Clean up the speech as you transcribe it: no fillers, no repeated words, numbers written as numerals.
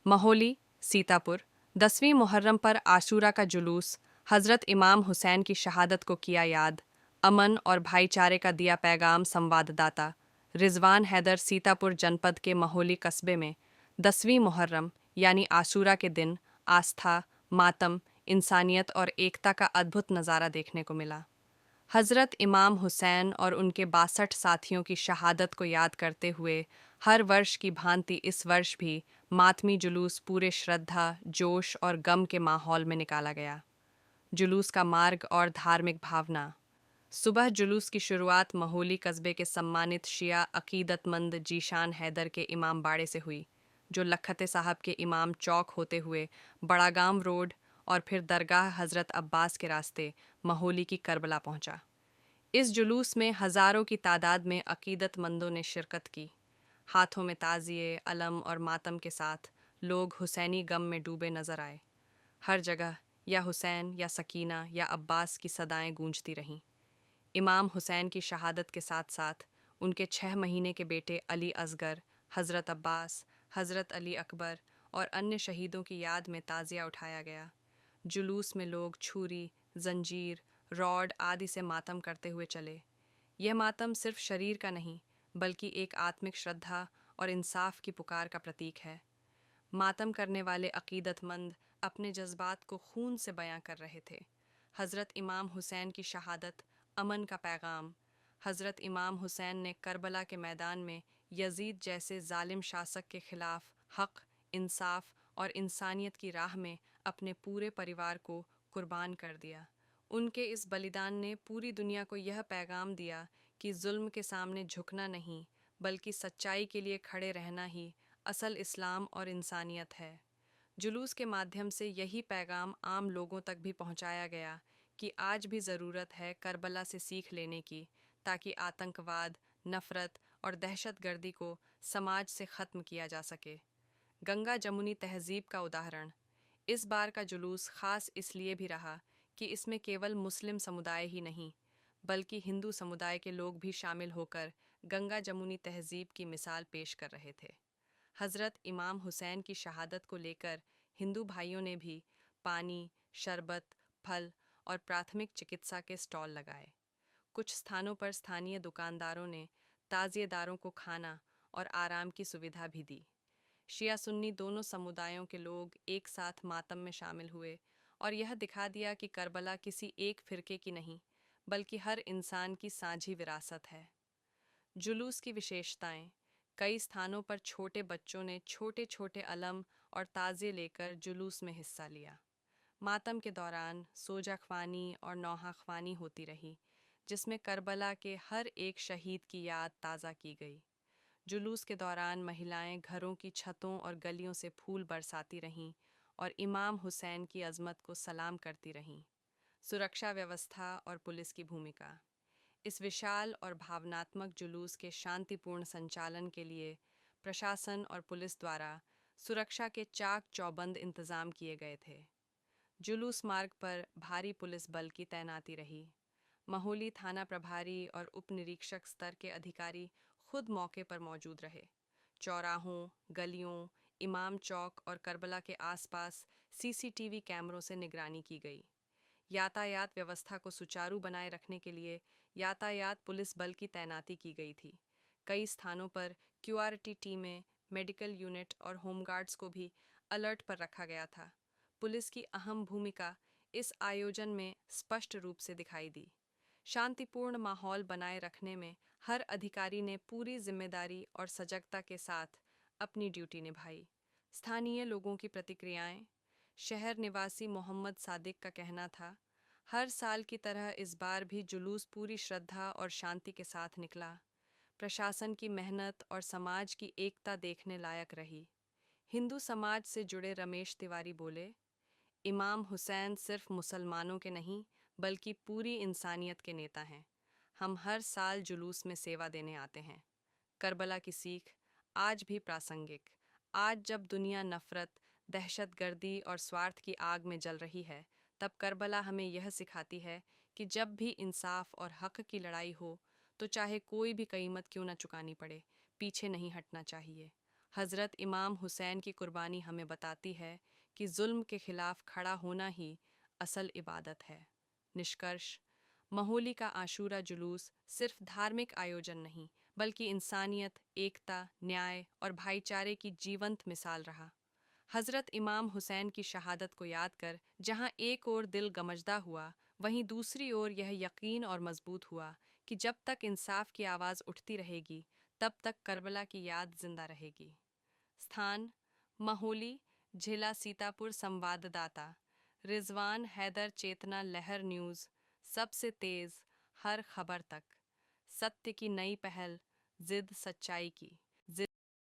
महोली, सीतापुर, 10वीं मुहर्रम पर आशूरा का जुलूस, हज़रत इमाम हुसैन की शहादत को किया याद, अमन और भाईचारे का दिया पैगाम संवाददाता। रिजवान हैदर, सीतापुर जनपद के महोली कस्बे में 10वीं मुहर्रम यानी आशूरा के दिन आस्था, मातम, इंसानियत और एकता का अद्भुत नज़ारा देखने को मिला। हज़रत इमाम हुसैन और उनके 62 साथियों की शहादत को याद करते हुए हर वर्ष की भांति इस वर्ष भी मातमी जुलूस पूरे श्रद्धा, जोश और गम के माहौल में निकाला गया। जुलूस का मार्ग और धार्मिक भावना। सुबह जुलूस की शुरुआत महोली कस्बे के सम्मानित शिया अकीदतमंद जीशान हैदर के इमाम बाड़े से हुई, जो लखते साहब के इमाम चौक होते हुए बड़ागाम रोड और फिर दरगाह हज़रत अब्बास के रास्ते महोली की करबला पहुंचा। इस जुलूस में हज़ारों की तादाद में अकीदतमंदों ने शिरकत की। हाथों में ताज़िए, अलम और मातम के साथ लोग हुसैनी गम में डूबे नजर आए। हर जगह या हुसैन या सकीना या अब्बास की सदाएं गूंजती रहीं। इमाम हुसैन की शहादत के साथ साथ उनके 6 महीने के बेटे अली असगर, हज़रत अब्बास, हज़रत अली अकबर और अन्य शहीदों की याद में ताज़िया उठाया गया। जुलूस में लोग छुरी, जंजीर, रॉड आदि से मातम करते हुए चले। यह मातम सिर्फ शरीर का नहीं, बल्कि एक आत्मिक श्रद्धा और इंसाफ की पुकार का प्रतीक है। मातम करने वाले अकीदतमंद अपने जज्बात को खून से बयां कर रहे थे। हज़रत इमाम हुसैन की शहादत, अमन का पैगाम। हज़रत इमाम हुसैन ने करबला के मैदान में यजीद जैसे जालिम शासक के खिलाफ हक, इंसाफ और इंसानियत की राह में अपने पूरे परिवार को कुर्बान कर दिया। उनके इस बलिदान ने पूरी दुनिया को यह पैगाम दिया कि जुल्म के सामने झुकना नहीं, बल्कि सच्चाई के लिए खड़े रहना ही असल इस्लाम और इंसानियत है। जुलूस के माध्यम से यही पैगाम आम लोगों तक भी पहुंचाया गया कि आज भी ज़रूरत है करबला से सीख लेने की, ताकि आतंकवाद, नफ़रत और दहशतगर्दी को समाज से ख़त्म किया जा सके। गंगा जमुनी तहज़ीब का उदाहरण। इस बार का जुलूस ख़ास इसलिए भी रहा कि इसमें केवल मुस्लिम समुदाय ही नहीं, बल्कि हिंदू समुदाय के लोग भी शामिल होकर गंगा जमुनी तहज़ीब की मिसाल पेश कर रहे थे। हज़रत इमाम हुसैन की शहादत को लेकर हिंदू भाइयों ने भी पानी, शरबत, फल और प्राथमिक चिकित्सा के स्टॉल लगाए। कुछ स्थानों पर स्थानीय दुकानदारों ने ताज़िएदारों को खाना और आराम की सुविधा भी दी। शिया सुन्नी दोनों समुदायों के लोग एक साथ मातम में शामिल हुए और यह दिखा दिया कि करबला किसी एक फिरके की नहीं, बल्कि हर इंसान की साझी विरासत है। जुलूस की विशेषताएं। कई स्थानों पर छोटे बच्चों ने छोटे छोटे अलम और ताज़े लेकर जुलूस में हिस्सा लिया। मातम के दौरान सोजा ख्वानी और नौहा ख्वानी होती रही, जिसमें करबला के हर एक शहीद की याद ताज़ा की गई। जुलूस के दौरान महिलाएं घरों की छतों और गलियों से फूल बरसाती रहीं और इमाम हुसैन की अज़मत को सलाम करती रहीं। सुरक्षा व्यवस्था और पुलिस की भूमिका। इस विशाल और भावनात्मक जुलूस के शांतिपूर्ण संचालन के लिए प्रशासन और पुलिस द्वारा सुरक्षा के चाक चौबंद इंतजाम किए गए थे। जुलूस मार्ग पर भारी पुलिस बल की तैनाती रही। महोली थाना प्रभारी और उप निरीक्षक स्तर के अधिकारी खुद मौके पर मौजूद रहे। चौराहों, गलियों, इमाम चौक और करबला के आसपास सीसीटीवी कैमरों से निगरानी की गई। यातायात व्यवस्था को सुचारू बनाए रखने के लिए यातायात पुलिस बल की तैनाती की गई थी। कई स्थानों पर क्यूआरटी टीमें, मेडिकल यूनिट और होमगार्ड्स को भी अलर्ट पर रखा गया था। पुलिस की अहम भूमिका इस आयोजन में स्पष्ट रूप से दिखाई दी। शांतिपूर्ण माहौल बनाए रखने में हर अधिकारी ने पूरी जिम्मेदारी और सजगता के साथ अपनी ड्यूटी निभाई। स्थानीय लोगों की प्रतिक्रियाएं। शहर निवासी मोहम्मद सादिक का कहना था, हर साल की तरह इस बार भी जुलूस पूरी श्रद्धा और शांति के साथ निकला। प्रशासन की मेहनत और समाज की एकता देखने लायक रही। हिंदू समाज से जुड़े रमेश तिवारी बोले, इमाम हुसैन सिर्फ मुसलमानों के नहीं, बल्कि पूरी इंसानियत के नेता हैं। हम हर साल जुलूस में सेवा देने आते हैं। करबला की सीख आज भी प्रासंगिक। आज जब दुनिया नफरत, दहशतगर्दी और स्वार्थ की आग में जल रही है, तब करबला हमें यह सिखाती है कि जब भी इंसाफ और हक की लड़ाई हो, तो चाहे कोई भी कीमत क्यों न चुकानी पड़े, पीछे नहीं हटना चाहिए। हज़रत इमाम हुसैन की कुर्बानी हमें बताती है कि जुल्म के खिलाफ खड़ा होना ही असल इबादत है। निष्कर्ष, महोली का आशूरा जुलूस सिर्फ धार्मिक आयोजन नहीं, बल्कि इंसानियत, एकता, न्याय और भाईचारे की जीवंत मिसाल रहा। हज़रत इमाम हुसैन की शहादत को याद कर जहाँ एक ओर दिल गमजदा हुआ, वहीं दूसरी ओर यह यकीन और मजबूत हुआ कि जब तक इंसाफ की आवाज़ उठती रहेगी, तब तक करबला की याद जिंदा रहेगी। स्थान: महोली, जिला सीतापुर। संवाददाता: रिजवान हैदर। चेतना लहर न्यूज़, सबसे तेज़, हर खबर तक। सत्य की नई पहल, जिद सच्चाई की।